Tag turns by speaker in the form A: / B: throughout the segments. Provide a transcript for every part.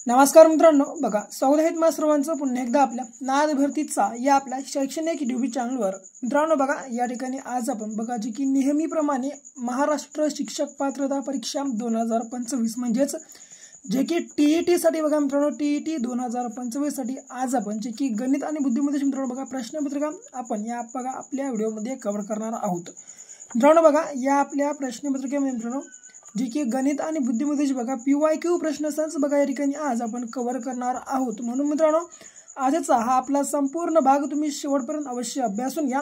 A: नमस्कार मित्रांनो, बघा स्वागत आहे तुम्हा सर्वांचं पुन्हा एकदा आपल्या नाद भरतीचा या आपल्या शैक्षणिक यूट्यूब चॅनलवर। मित्रांनो बघा, या ठिकाणी आज आपण बघा जी की नेहमीप्रमाणे महाराष्ट्र शिक्षक पात्रता परीक्षा 2025 म्हणजेच जे की टीईटी साठी बघा मित्रांनो, टीईटी 2025 साठी आज आपण जे की गणित आणि बुद्धिमत्तेचे मित्रांनो बघा प्रश्नपत्रिका आपण या बघा आपल्या व्हिडिओमध्ये कव्हर करणार आहोत। मित्रांनो बघा, या आपल्या प्रश्नपत्रिकेमध्ये मित्रांनो जी की गणित आणि बुद्धिमत्तेची बघा PYQ प्रश्नसंच बघा या ठिकाणी आज आपण कव्हर करणार आहोत। म्हणून मित्रांनो आजचा हा आपला संपूर्ण भाग तुम्ही शेवटपर्यंत अवश्य अभ्यासून घ्या।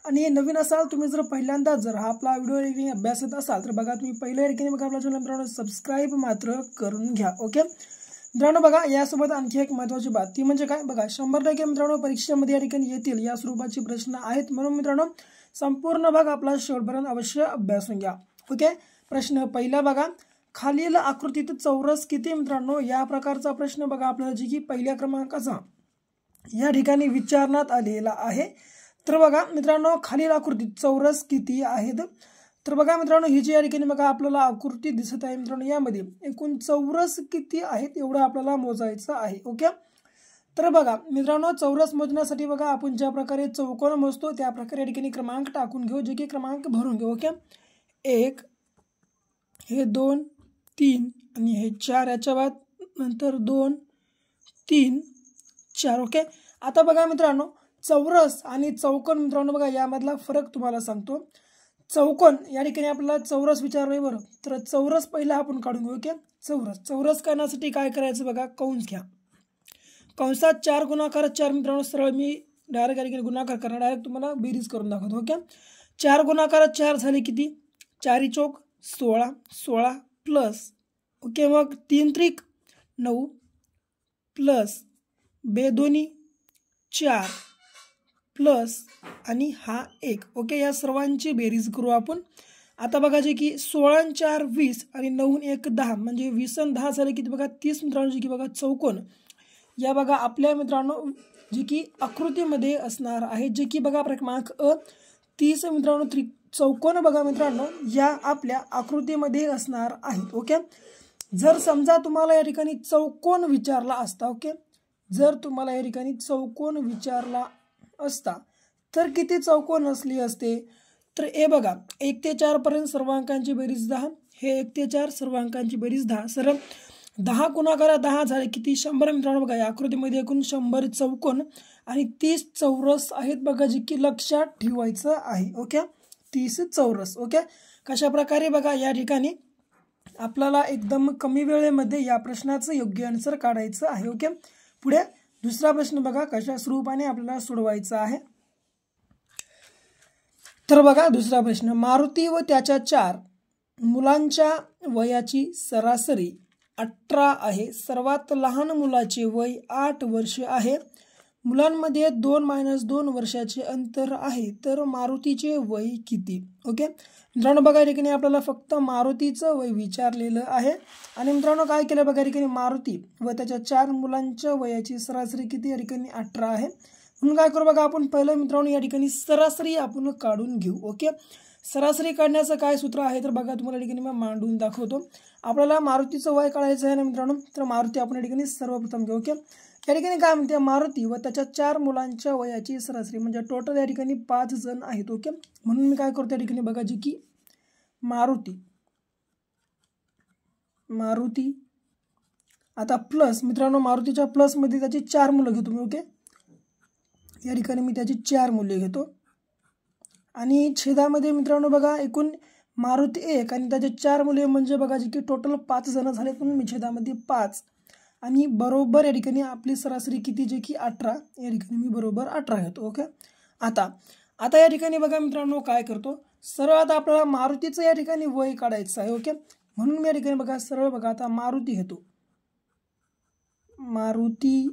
A: आणि नवीन असाल तुम्ही जर पहिल्यांदा जर हा आपला व्हिडिओ अभ्यासत असाल तर बघा तुम्ही पहिल्या ठिकाणी बघा आपल्या चॅनल मित्रांनो सबस्क्राइब मात्र करून घ्या। ओके मित्रांनो बघा, यासोबत आणखी एक महत्त्वाची बात ती म्हणजे काय बघा 100% मित्रांनो परीक्षेमध्ये या ठिकाणी येतील या स्वरूपाचे प्रश्न आहेत। म्हणून मित्रांनो संपूर्ण भाग आपला शेवटपर्यंत अवश्य अभ्यासून घ्या। ओके, प्रश्न पहिला बघा, खालील आकृतीत चौरस किती मित्रांनो या प्रकारचा प्रश्न बघा आपल्याला जी की पहिल्या क्रमांकाचा या ठिकाणी विचारण्यात आलेला आहे। तर बघा मित्रांनो खालील आकृतीत चौरस किती आहेत। तर बघा मित्रांनो ही जी या ठिकाणी बघा आपल्याला आकृती दिसत आहे मित्रांनो, यामध्ये एकूण चौरस किती आहेत एवढं आपल्याला मोजायचं आहे। ओके, तर बघा मित्रांनो चौरस मोजण्यासाठी बघा आपण ज्या प्रकारे चौकोन मोजतो त्या प्रकारे या ठिकाणी क्रमांक टाकून घेऊ, जे की क्रमांक भरून घेऊ। ओके, 1 हे 2 3 आणि हे 4 याच्या बाद नंतर 2 3 4। ओके, आता बघा मित्रांनो चौरस आणि चौकोन मित्रांनो बघा यामधला फरक तुम्हाला सांगतो। चौकोन या ठिकाणी आपल्याला चौरस विचारलंय बरं, तर चौरस पहिला आपण काढून घेऊ। ओके, चौरस करण्यासाठी काय करायचं बघा, कंस घ्या। कंसात 4 गुणाकार 4 मित्रांनो सरळ मी डायरेक्ट या ठिकाणी गुणाकार करणार, डायरेक्ट तुम्हाला बेरीज करून दाखवतो। ओके, 4 गुणाकार 4 झाले किती, 4 चौक 16 16 प्लस ओके मग 3 त्रिक 9 प्लस 2 दोन्ही 4 प्लस आणि हा 1। ओके, या सर्वांची बेरीज करू आपण। आता बघा जे की 16 आणि 4 20 आणि 9 आणि 1 10 म्हणजे 20 आणि 10 झाले किती बघा 30 मित्रांनो, जे की बघा चौकोन या बघा आपल्या मित्रांनो जे की आकृतीमध्ये असणार आहे, जे की बघा क्रमांक 30 मित्रांनो चौकोन बघा मित्रांनो या आपल्या आकृतीमध्ये असणार आहेत। ओके, जर समजा तुम्हाला या ठिकाणी चौकोन विचारला असता, ओके जर तुम्हाला या ठिकाणी चौकोन विचारला असता तर किती चौकोन असली असते, तर हे बघा 1 ते 4 पर्यंत सर्व अंकांची बेरीज 10, हे 1 ते 4 सर्व अंकांची बेरीज 10, सरळ 10 गुणाकार 10 झाले किती 100 मित्रांनो बघा या आकृतीमध्ये एकूण 100 चौकोन आणि 30 चौरस आहेत बघा, जे की लक्षात ठेवायचं आहे। ओके, 30 चौरस। ओके, कशा प्रकारे बघा या ठिकाणी आपल्याला एकदम कमी वेळेमध्ये या प्रश्नाचं योग्य आन्सर काढायचं आहे। ओके, पुढे दुसरा प्रश्न बघा कशा स्वरूपाने आपल्याला सोडवायचा आहे। तर बघा दुसरा प्रश्न, मारुती व त्याच्या 4 मुलांच्या वयाची सरासरी 18 आहे। सर्वात लहान मुलाचे वय 8 वर्ष आहे। मुलांमध्ये 2 वर्षाचे अंतर आहे, तर मारुतीचे वय किती। ओके मित्रांनो बघा या ठिकाणी आपल्याला फक्त मारुतीचं वय विचारलेलं आहे आणि मित्रांनो काय केलं बघा या ठिकाणी मारुती व त्याच्या 4 मुलांच्या वयाची सरासरी किती या ठिकाणी 18 आहे। म्हणून काय करू बघा आपण पहिलं मित्रांनो या ठिकाणी सरासरी आपण काढून घेऊ। ओके, सरासरी काढण्याचं काय सूत्र आहे तर बघा तुम्हाला या ठिकाणी मी मांडून दाखवतो। आपल्याला मारुतीचं वय काढायचं आहे ना मित्रांनो, तर मारुती आपण या ठिकाणी सर्वप्रथम घेऊ। ओके, या ठिकाणी काय म्हणते मारुती व त्याच्या 4 मुलांच्या वयाची सरासरी म्हणजे टोटल या ठिकाणी 5 जण आहेत। ओके, म्हणून मी काय करतो या ठिकाणी बघा जी की मारुती आता प्लस मित्रांनो मारुतीच्या प्लस मध्ये त्याची 4 मुलं घेतो मी। ओके, या ठिकाणी मी त्याची 4 मुले घेतो आणि छेदामध्ये मित्रांनो बघा एकूण मारुती 1 आणि त्याचे 4 मुले म्हणजे बघा जी की टोटल 5 जण झाले, म्हणून मी छेदामध्ये 5 आणि बरोबर या ठिकाणी आपली सरासरी किती जे की 18, या ठिकाणी मी बरोबर 18 घेतो। ओके, आता या ठिकाणी बघा मित्रांनो काय करतो सरळ आता आपल्याला मारुतीचं या ठिकाणी वय काढायचं आहे। ओके, म्हणून मी या ठिकाणी बघा सरळ बघा आता मारुती घेतो, मारुती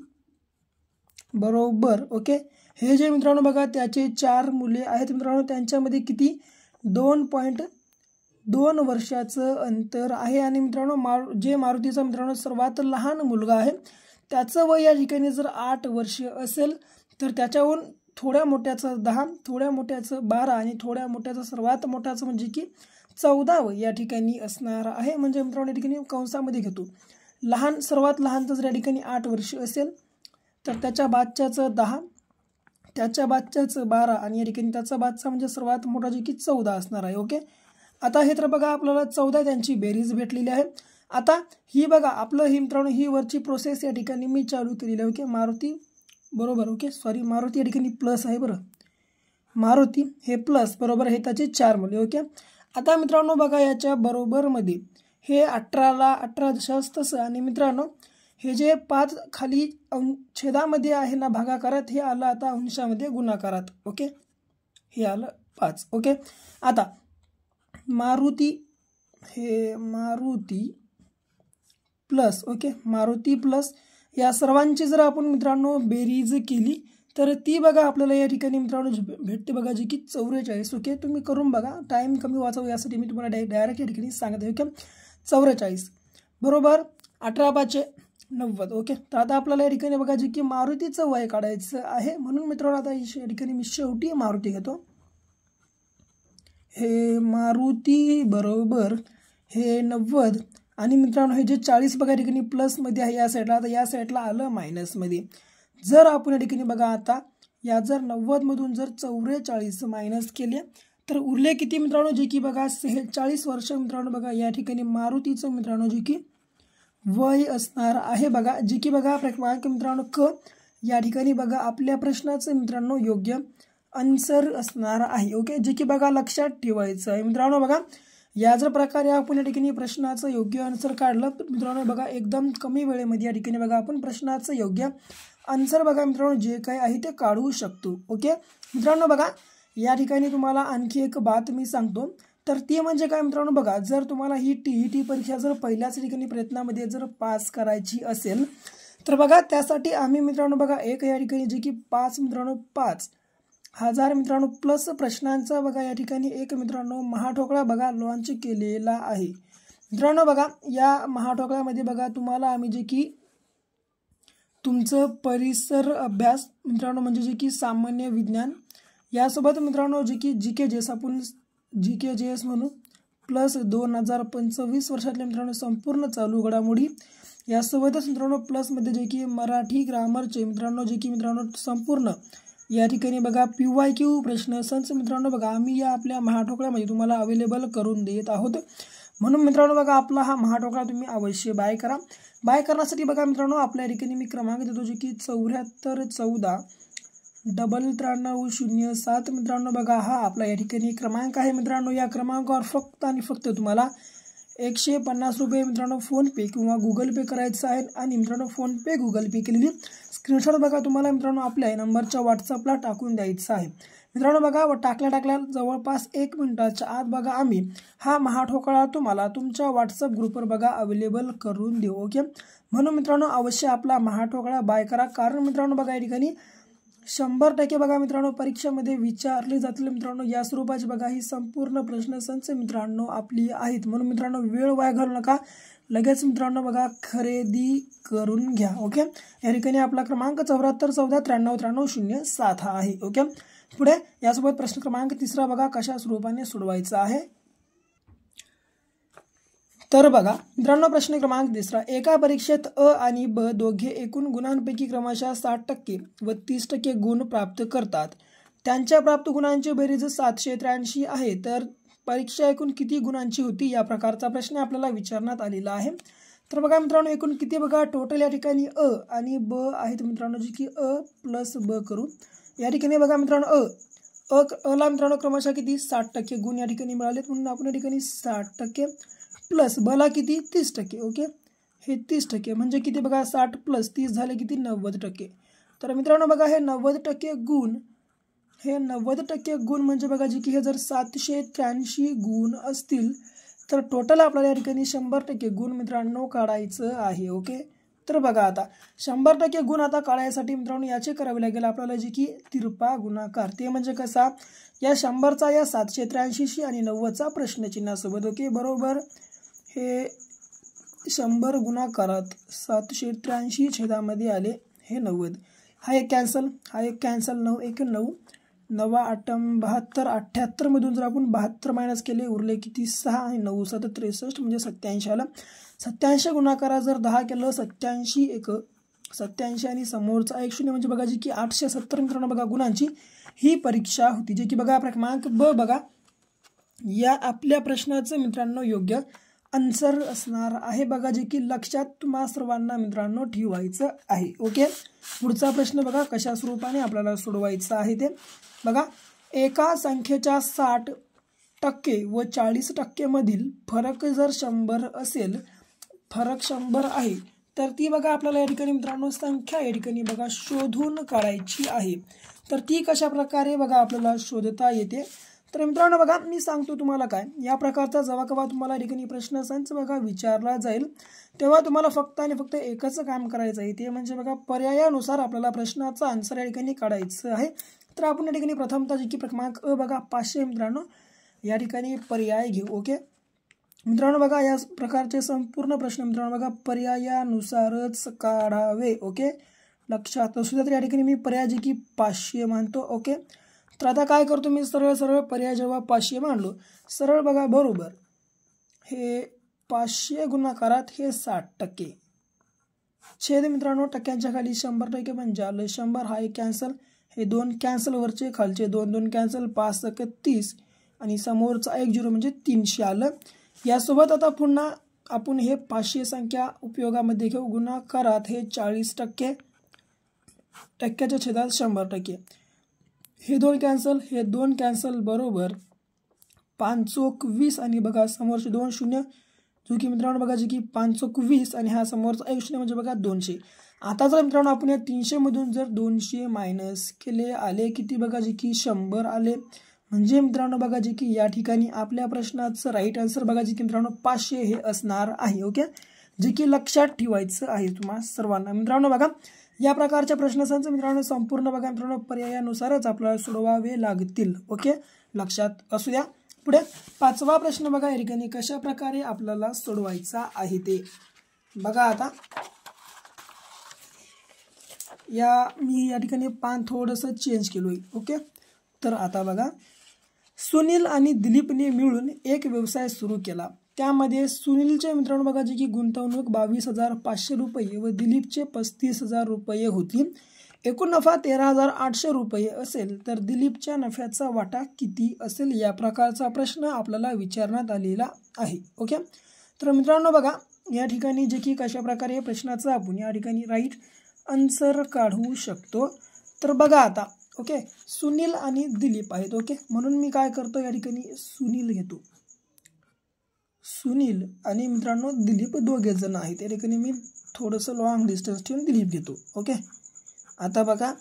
A: बरोबर ओके हे जे मित्रांनो बघा त्याचे 4 मुले आहेत मित्रांनो, त्यांच्यामध्ये किती 2.2 वर्षाचं अंतर आहे आणि मित्रांनो जे मारुतीचा मित्रांनो सर्वात लहान मुलगा आहे त्याचं वय या ठिकाणी जर 8 वर्ष असेल तर त्याच्याहून थोड्या मोठ्याचं 10, थोड्या मोठ्याचं 12 आणि थोड्या मोठ्याचं सर्वात मोठ्याचं म्हणजे की 14 वय या ठिकाणी असणार आहे। म्हणजे मित्रांनो या ठिकाणी कंसामध्ये घेतो लहान सर्वात लहानचं जर या ठिकाणी 8 वर्ष असेल तर त्याच्या बादच्याचं 10, त्याच्या बादच्याचं 12 आणि या ठिकाणी त्याचा बादचा म्हणजे सर्वात मोठा जे की 14 असणार आहे. ओके, आता हे तर बघा आपल्याला 14 त्यांची बेरीज भेटलेली आहे. आता ही बघा आपलं ही मित्रांनो ही वरची प्रोसेस या ठिकाणी मी चालू केलेली आहे. ओके, मारुती बरोबर. ओके, सॉरी मारुती या ठिकाणी प्लस आहे बरं, मारुती हे प्लस बरोबर हे त्याचे 4 मूल्य. ओके, आता मित्रांनो बघा याच्या बरोबरमध्ये हे 18ला 18 जशास तसं आणि मित्रांनो हे जे 5 खाली छेदामध्ये आहे ना भागाकारात, हे आलं आता अंशामध्ये गुणाकारात. ओके, हे आलं 5. ओके, आता मारुती हे Maruti plus. Okay, Maruti plus या सर्वांची जर आपण मित्रांनो बेरीज केली तर ती बघा आपल्याला या ठिकाणी मित्रांनो भेटते बघा जी की 44. ओके, तुम्ही करून बघा, टाईम कमी वाचव यासाठी मी तुम्हाला डायरेक्ट या ठिकाणी सांगते. ओके, 44 बरोबर 18 × 90. ओके, तर आता आपल्याला या ठिकाणी बघा जी की मारुतीचं वय काढायचं आहे. म्हणून मित्रांनो आता या ठिकाणी मी शेवटी मारुती घेतो. हे मारुती बरोबर हे 90 आणि मित्रांनो हे जे 40 बघा या ठिकाणी प्लसमध्ये आहे या साईडला, आता या साईडला आलं मायनसमध्ये. जर आपण या ठिकाणी बघा आता या जर 90 मधून जर 44 मायनस केले तर उरले किती मित्रांनो जे की बघा 46 वर्ष मित्रांनो बघा या ठिकाणी मारुतीचं मित्रांनो जे की वय असणार आहे बघा, जे की बघा क्रमांक मित्रांनो क या ठिकाणी बघा आपल्या प्रश्नाचं मित्रांनो योग्य आन्सर असणार आहे. ओके, जे की बघा लक्षात ठेवायचं आहे मित्रांनो. बघा या जर प्रकारे आपण या ठिकाणी प्रश्नाचं योग्य आन्सर काढलं तर मित्रांनो बघा एकदम कमी वेळेमध्ये या ठिकाणी बघा आपण प्रश्नाचं योग्य आन्सर बघा मित्रांनो जे काही आहे ते काढू शकतो. ओके मित्रांनो, बघा या ठिकाणी तुम्हाला आणखी एक बात मी सांगतो, तर ती म्हणजे काय मित्रांनो बघा, जर तुम्हाला ही TET परीक्षा जर पहिल्याच ठिकाणी प्रयत्नामध्ये जर पास करायची असेल तर बघा त्यासाठी आम्ही मित्रांनो बघा एक या ठिकाणी जे की 5 मित्रांनो 5000 मित्रांनो प्लस प्रश्नांचा बघा या ठिकाणी एक मित्रांनो महाठोकळा बघा लॉन्च केलेला आहे. मित्रांनो बघा या महाठोकळ्यामध्ये बघा तुम्हाला आम्ही जे की तुमचं परिसर अभ्यास मित्रांनो म्हणजे जे की सामान्य विज्ञान यासोबत मित्रांनो जे की GK आपण GKJS म्हणून प्लस 2025 वर्षातल्या मित्रांनो संपूर्ण चालू घडामोडी यासोबतच मित्रांनो प्लसमध्ये जे की मराठी ग्रामरचे मित्रांनो जे की मित्रांनो संपूर्ण या ठिकाणी बघा PYQ प्रश्न संच मित्रांनो बघा आम्ही या आपल्या महाठोकळ्यामध्ये तुम्हाला अवेलेबल करून देत आहोत. म्हणून मित्रांनो बघा आपला हा महाठोकळा तुम्ही अवश्य बाय करा. बाय करण्यासाठी बघा मित्रांनो आपल्या ठिकाणी मी क्रमांक देतो जे की 7414939007 मित्रांनो बघा हा आपला या ठिकाणी क्रमांक आहे. मित्रांनो या क्रमांकावर फक्त आणि फक्त तुम्हाला 150 रुपये मित्रांनो फोनपे किंवा गुगल पे करायचं आहे आणि मित्रांनो फोनपे गुगल पे केलेली स्क्रीनशॉट बघा तुम्हाला मित्रांनो आपल्या नंबरच्या व्हॉट्सअपला टाकून द्यायचं आहे. मित्रांनो बघा व टाकल्या जवळपास 1 मिनिटाच्या आत बघा आम्ही हा महाठोकळा तुम्हाला तुमच्या व्हॉट्सअप ग्रुपवर बघा अवेलेबल करून देऊ. ओके, म्हणून मित्रांनो अवश्य आपला महाठोकळा बाय करा, कारण मित्रांनो बघा या ठिकाणी 100% बघा मित्रांनो परीक्षेमध्ये विचारले जातील मित्रांनो या स्वरूपाची बघा ही संपूर्ण प्रश्नसंच मित्रांनो आपली आहेत. म्हणून मित्रांनो वेळ वाया घालू नका, लगेच मित्रांनो बघा खरेदी करून घ्या. ओके, या ठिकाणी आपला क्रमांक 7414939007 हा आहे. ओके, पुढे यासोबत प्रश्न क्रमांक 3 बघा कशा स्वरूपाने सोडवायचा आहे. तर बघा मित्रांनो प्रश्न क्रमांक 3 एका परीक्षेत अ आणि ब दोघे एकूण गुणांपैकी क्रमशः 60% व 30% गुण प्राप्त करतात. त्यांच्या प्राप्त गुणांची बेरीज 783 आहे, तर परीक्षा एकूण किती गुणांची होती या प्रकारचा प्रश्न आपल्याला विचारण्यात आलेला आहे. तर बघा मित्रांनो एकूण किती बघा टोटल या ठिकाणी अ आणि ब आहेत मित्रांनो जे की अ प्लस ब करू या ठिकाणी बघा मित्रांनो अला मित्रांनो क्रमशः किती 60% गुण या ठिकाणी मिळालेत, म्हणून आपण या ठिकाणी 60% प्लस बला किती 30%. ओके, हे 30% म्हणजे किती बघा 60 प्लस 30 झाले किती 90%. तर मित्रांनो बघा हे 90% गुण हे 90% गुण म्हणजे बघा जे की हे जर 783 गुण असतील तर टोटल आपल्याला या ठिकाणी 100% गुण मित्रांनो काढायचं आहे. ओके, तर बघा आता 100% गुण आता काढायसाठी मित्रांनो याचे करावे लागेल आपल्याला जे की तिरपा गुणाकार. ते म्हणजे कसा या 100चा या 783 आणि 90चा प्रश्नचिन्हासोबत. ओके बरोबर हे 100 गुणाकारात 783 छेदामध्ये आले हे 90, हा एक कॅन्सल 9 1 9 9 8 72 78 मधून जर आपण 72 मायनस केले उरले किती 6 आणि 9 7 63 म्हणजे 87 आलं. 87 गुणाकारात जर 10 केलं 87 1 87 आणि समोरचा 1 0 म्हणजे बघा जी की 870 मित्रांनो बघा गुणांची ही परीक्षा होती, जे की बघा क्रमांक ब बघा या आपल्या प्रश्नाचं मित्रांनो योग्य आन्सर असणार आहे. बघा जे की लक्षात तुम्हा सर्वांना मित्रांनो ठेवायचं आहे. ओके, पुढचा प्रश्न बघा कशा स्वरूपाने आपल्याला सोडवायचा आहे ते बघा. एका संख्येच्या 60% व 40% मधील फरक जर 100 असेल, फरक 100 आहे, तर ती बघा आपल्याला या ठिकाणी मित्रांनो संख्या या ठिकाणी बघा शोधून काढायची आहे. तर ती कशा प्रकारे बघा आपल्याला शोधता येते. तर मित्रांनो बघा मी सांगतो तुम्हाला काय, या प्रकारचा जेव्हा केव्हा तुम्हाला या ठिकाणी प्रश्न संच बघा विचारला जाईल तेव्हा तुम्हाला फक्त आणि फक्त एकच काम करायचं आहे, ते म्हणजे बघा पर्यायानुसार आपल्याला प्रश्नाचा आन्सर या ठिकाणी काढायचं आहे. तर आपण या ठिकाणी प्रथमतः जे की क्रमांक अ बघा 500 मित्रांनो या ठिकाणी पर्याय घेऊ. ओके मित्रांनो बघा या प्रकारचे संपूर्ण प्रश्न मित्रांनो बघा पर्यायानुसारच काढावे. ओके लक्षात असू द्या. तर या ठिकाणी मी पर्याय जे की 500 मानतो. ओके तर आता काय करतो मी सरळ पर्याय जेव्हा 500 मानलो सरळ बघा बरोबर हे 500 गुणाकारात हे 60% छेद मित्रांनो टक्क्यांच्या खाली 100% म्हणजे आलं 100 हा एक कॅन्सल, हे 2 कॅन्सल वरचे खालचे 2 2 कॅन्सल 5 30 आणि समोरचा 1 0 म्हणजे 300 आलं. यासोबत आता पुन्हा आपण हे 500 संख्या उपयोगामध्ये घेऊ. गुणाकारात हे 40%, टक्क्याच्या छेदात 100%, हे 2 कॅन्सल हे 2 कॅन्सल बरोबर 5 चोक 20 आणि बघा समोरचे 2 0 जो की मित्रांनो बघा जे की 5 चोक 20 आणि हा समोरचा 1 0 म्हणजे बघा 200. आता जर मित्रांनो आपण या 300 मधून जर 200 मायनस केले आले किती बघा जे की 100 आले, म्हणजे मित्रांनो बघा जे की या ठिकाणी आपल्या प्रश्नाचं राईट आन्सर बघा जे की मित्रांनो 500 हे असणार आहे. ओके जे की लक्षात ठेवायचं आहे तुम्हाला सर्वांना. मित्रांनो बघा या प्रकारच्या प्रश्नांचं मित्रांनो संपूर्ण बघा मित्रांनो पर्यायानुसारच आपल्याला सोडवावे लागतील. ओके लक्षात असू द्या. पुढे 5वा प्रश्न बघा या ठिकाणी कशा प्रकारे आपल्याला सोडवायचा आहे ते बघा. आता मी या ठिकाणी पान थोडंसं चेंज केलोय. ओके तर आता बघा सुनील आणि दिलीपने मिळून एक व्यवसाय सुरू केला. त्यामध्ये सुनीलचे मित्रांनो बघा जे की गुंतवणूक 22,500 रुपये व दिलीपचे 35,000 रुपये होती. एकूण नफा 13,800 रुपये असेल तर दिलीपच्या नफ्याचा वाटा किती असेल, या प्रकारचा प्रश्न आपल्याला विचारण्यात आलेला आहे. ओके तर मित्रांनो बघा या ठिकाणी जे की कशा प्रकारे प्रश्नाचा आपण या ठिकाणी राईट आन्सर काढू शकतो. तर बघा आता ओके सुनील आणि दिलीप आहेत. ओके म्हणून मी काय करतो या ठिकाणी सुनील घेतो, सुनील आणि मित्रांनो दिलीप दोघे जण आहेत. या ठिकाणी मी थोडंसं लॉंग डिस्टन्स ठेवून दिलीप घेतो. ओके आता बघा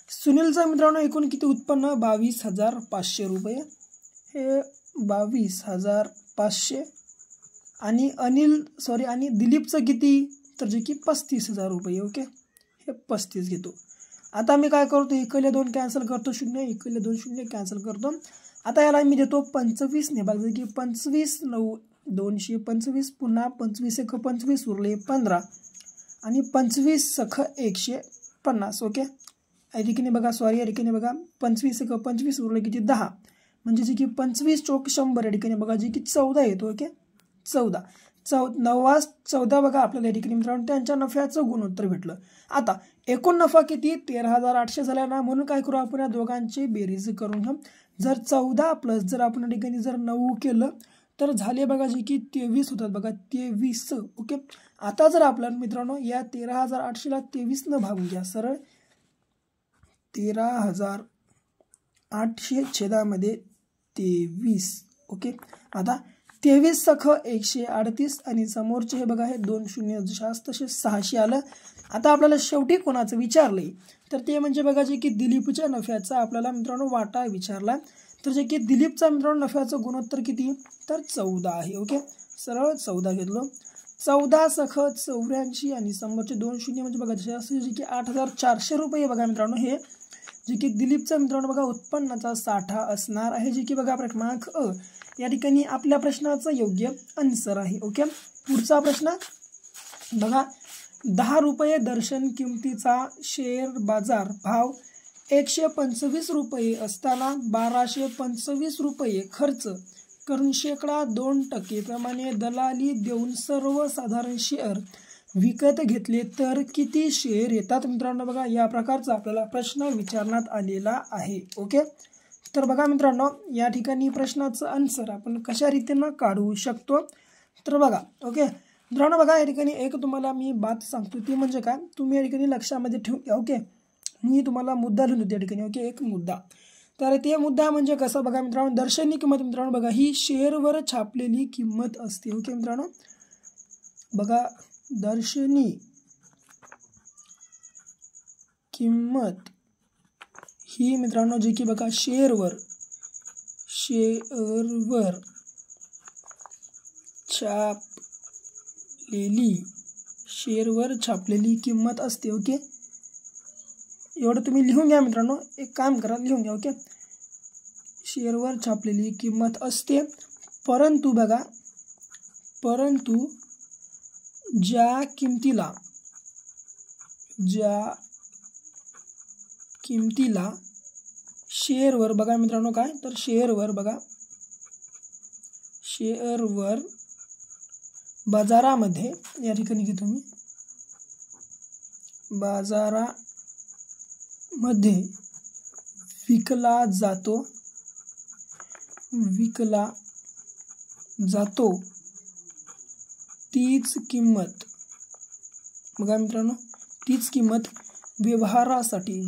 A: सुनीलचं मित्रांनो एकूण किती उत्पन्न 22,500 रुपये, हे 22,500 आणि आणि दिलीपचं किती तर जे की 35,000 रुपये. ओके हे 35 घेतो. आता मी काय करतो इकडले 2 कॅन्सल करतो 0 इकडले 2 0 कॅन्सल करतो. आता याला मी देतो 25 ने बघा की 25 9 225 पुन्हा 25 1 25 उरले 15 आणि 25 सख 150. ओके या ठिकाणी बघा या ठिकाणी बघा 25 1 25 उरले किती 10 म्हणजे जे की 25 चोक 100 या ठिकाणी बघा जे की 14 येतो. ओके 14 बघा आपल्याला या ठिकाणी मित्रांनो त्यांच्या नफ्याचं गुणोत्तर भेटलं. आता एकूण नफा किती 13,800 झाला ना, म्हणून काय करू आपण या दोघांची बेरीज करून घेऊ. जर 14 प्लस जर आपण या ठिकाणी जर 9 केलं तर झाले बघा जे की 23 होतात बघा 23. ओके आता जर आपल्याला मित्रांनो या 13,800 ला 23 न भागून घ्या सरळ 13,800 छेदामध्ये 23. ओके आता 23 सख 138 आणि समोरचे हे बघा हे 2 0 तसे 600 आलं. आता आपल्याला शेवटी कोणाचं विचारलंय तर ते म्हणजे बघा जे की दिलीपच्या नफ्याचा आपल्याला मित्रांनो वाटा विचारला. तर जे की दिलीपचा मित्रांनो नफ्याचं गुणोत्तर किती तर 14 आहे. ओके सरळ 14 घेतलो. 14 सख 84 आणि समोरचे 2 0 म्हणजे बघा जसे जे की 8,400 रुपये बघा मित्रांनो हे जे की दिलीपचा मित्रांनो बघा उत्पन्नाचा साठा असणार आहे, जे की बघा क्रमांक अ या ठिकाणी आपल्या प्रश्नाचं योग्य आन्सर आहे. ओके पुढचा प्रश्न बघा 10 रुपये दर्शन किमतीचा शेअर बाजार भाव 125 रुपये असताना 1225 रुपये खर्च करून शेकडा 2% प्रमाणे दलाली देऊन सर्वसाधारण शेअर विकत घेतले तर किती शेअर येतात मित्रांनो? बघा या प्रकारचा आपल्याला प्रश्न विचारण्यात आलेला आहे. ओके, तर बघा मित्रांनो या ठिकाणी प्रश्नाचं आन्सर आपण कशा रीतीनं काढू शकतो तर बघा. ओके मित्रांनो, बघा या ठिकाणी एक तुम्हाला मी बात सांगतो ती म्हणजे काय, तुम्ही या ठिकाणी लक्षामध्ये ठेवून घ्या. ओके, मी तुम्हाला मुद्दा लिहितो त्या ठिकाणी. ओके, एक मुद्दा. तर ते मुद्दा म्हणजे कसं बघा मित्रांनो, दर्शनी किंमत मित्रांनो बघा ही शेअरवर छापलेली किंमत असते. ओके मित्रांनो, बघा दर्शनी किंमत ही मित्रांनो जी की बघा शेअरवर छापलेली किंमत असते. ओके, एवढं तुम्ही लिहून घ्या मित्रांनो, एक काम करा लिहून घ्या. ओके, शेअरवर छापलेली किंमत असते, परंतु बघा ज्या किमतीला शेअरवर बघा मित्रांनो काय तर शेअरवर बाजारामध्ये या ठिकाणी घेतो मी बाजारामध्ये विकला जातो तीच किंमत बघा मित्रांनो तीच किंमत व्यवहारासाठी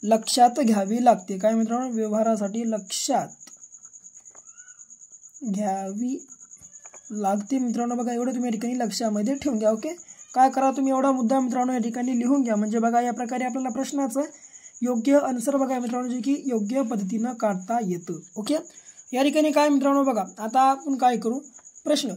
A: लक्षात घ्यावी लागते. काय मित्रांनो, व्यवहारासाठी लक्षात घ्यावी लागते मित्रांनो. बघा एवढं तुम्ही या ठिकाणी लक्षामध्ये ठेवून घ्या. ओके, काय करा तुम्ही एवढा मुद्दा मित्रांनो या ठिकाणी लिहून घ्या, म्हणजे बघा या प्रकारे आपल्याला प्रश्नाचं योग्य आन्सर बघा मित्रांनो जे की योग्य पद्धतीनं काढता येतं. ओके, या ठिकाणी काय मित्रांनो बघा आता आपण काय करू, प्रश्न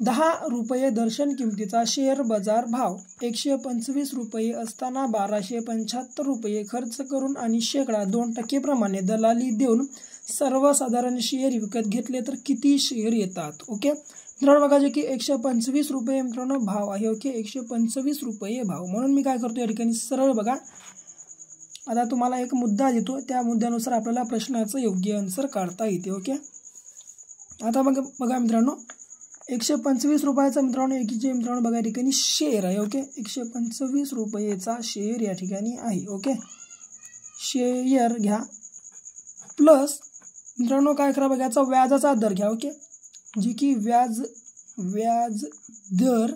A: 10 रुपये दर्शन किमतीचा शेअर बाजार भाव 125 रुपये असताना 1275 रुपये खर्च करून आणि शेकडा 2% प्रमाणे दलाली देऊन सर्वसाधारण शेअर विकत घेतले तर किती शेअर येतात? ओके मित्रांनो, बघा जे की 125 रुपये मित्रांनो भाव आहे. ओके, 125 रुपये भाव, म्हणून मी काय करतो या ठिकाणी सरळ बघा आता तुम्हाला एक मुद्दा देतो, त्या मुद्द्यानुसार आपल्याला प्रश्नाचं योग्य आन्सर काढता येते. ओके, आता बघा मित्रांनो 125 रुपयाचा मित्रांनो जे मित्रांनो बघा या ठिकाणी शेअर आहे. ओके, 125 रुपयेचा शेअर या ठिकाणी आहे. ओके, शेअर घ्या प्लस मित्रांनो काय करा बघा याचा व्याजाचा दर घ्या. ओके, जे की व्याज दर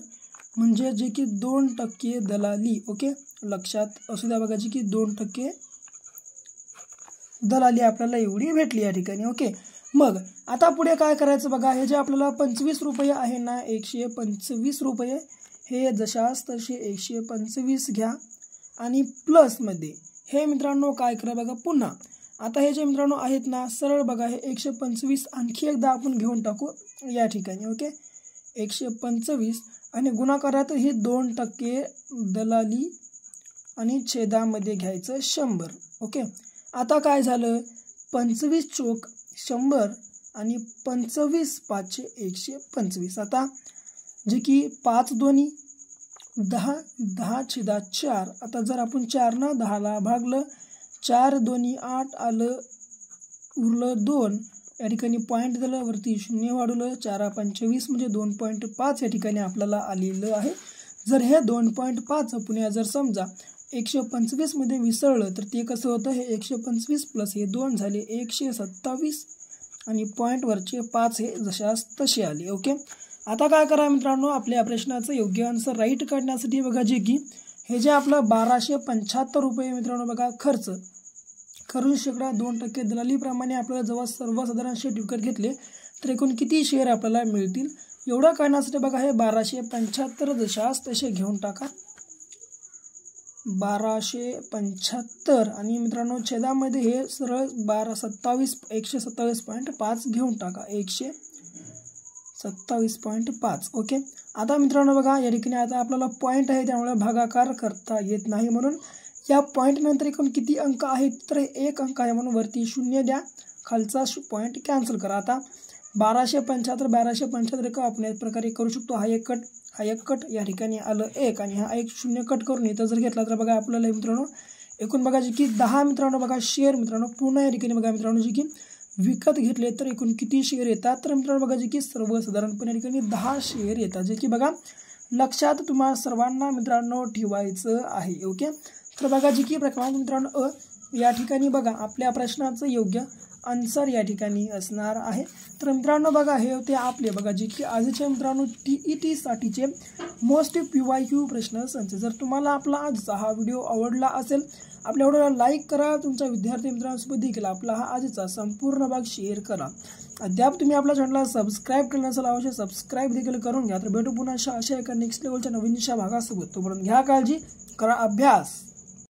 A: म्हणजे जे की 2% दलाली. ओके, लक्षात असू द्या बघा जी की 2% दलाली आपल्याला एवढी भेटली या ठिकाणी. ओके, मग आता पुढे काय करायचं बघा, हे जे आपल्याला 25 रुपये आहे ना 125 रुपये हे जशास तसे 125 घ्या आणि प्लसमध्ये हे मित्रांनो काय करा बघा पुन्हा आता हे जे मित्रांनो आहेत ना सरळ बघा हे 125 आणखी एकदा आपण घेऊन टाकू या ठिकाणी. ओके, 125 आणि गुणाकारात हे 2% दलाली आणि छेदामध्ये घ्यायचं 100. ओके, आता काय झालं 25 चोक 100 आणि 25 पाचशे 125. आता जे की 5 दोन्ही 10 10/4. आता जर आपण 4 ने 10 भागलं 4 दोन्ही 8 आलं उरलं 2 या ठिकाणी पॉईंट दिलं वरती 0 वाढवलं 4 25 म्हणजे 2.5 या ठिकाणी आपल्याला आलेलं आहे. जर हे 2.5 आपण जर समजा 125 मध्ये विसरलं तर ते कसं होतं हे 125 प्लस हे 2 झाले 127 आणि पॉईंट वरचे 5 हे जशास तसे आले. ओके, आता काय करा मित्रांनो आपल्या प्रश्नाचं योग्य आन्सर राईट काढण्यासाठी बघा जे की हे जे आपलं 1275 रुपये मित्रांनो बघा खर्च करून शेकडा 2% दलालीप्रमाणे आपल्याला जेव्हा सर्वसाधारण शेअर विकत घेतले तर एकूण किती शेअर आपल्याला मिळतील एवढं काढण्यासाठी बघा हे 1275 जशास तसे घेऊन टाका 1275 आणि मित्रांनो छेदामध्ये हे सरळ 127.5 घेऊन टाका 127.5. ओके, आता मित्रांनो बघा या ठिकाणी आता आपल्याला पॉईंट आहे त्यामुळे भागाकार करता येत नाही म्हणून या पॉईंट नंतर एकूण किती अंक आहेत तर 1 अंक आहे म्हणून वरती 0 द्या खालचा पॉईंट कॅन्सल करा. आता 1275 1275 का आपण या प्रकारे करू शकतो. हा एक कट या ठिकाणी आलं 1 आणि हा एक 0 कट करून इथं जर घेतला तर बघा आपल्याला मित्रांनो एकूण बघा जे की 10 मित्रांनो बघा शेअर मित्रांनो पुन्हा या ठिकाणी बघा मित्रांनो जे की विकत घेतले तर एकूण किती शेअर येतात तर मित्रांनो बघा जे की सर्वसाधारणपणे या ठिकाणी 10 शेअर येतात जे की बघा लक्षात तुम्हाला सर्वांना मित्रांनो ठेवायचं आहे. ओके, तर बघा जी की प्रकरण मित्रांनो या ठिकाणी बघा आपल्या प्रश्नाचं योग्य आन्सर या ठिकाणी असणार आहे. तर मित्रांनो बघा हे होते आपले बघा जे की आजचे मित्रांनो TET साठीचे मोस्ट PYQ प्रश्न संच. जर तुम्हाला आपला आजचा हा व्हिडिओ आवडला असेल आपल्या व्हिडिओला लाईक करा. तुमच्या विद्यार्थी मित्रांसोबत देखील आपला हा आजचा संपूर्ण भाग शेअर करा. अद्याप तुम्ही आपल्या चॅनलला सबस्क्राईब केलं नसेल अवश्य सबस्क्राईब देखील करून घ्या. तर भेटू पुन्हा अशा एका नेक्स्ट लेवलच्या नवीनशा भागासोबत. तोपर्यंत घ्या काळजी, करा अभ्यास.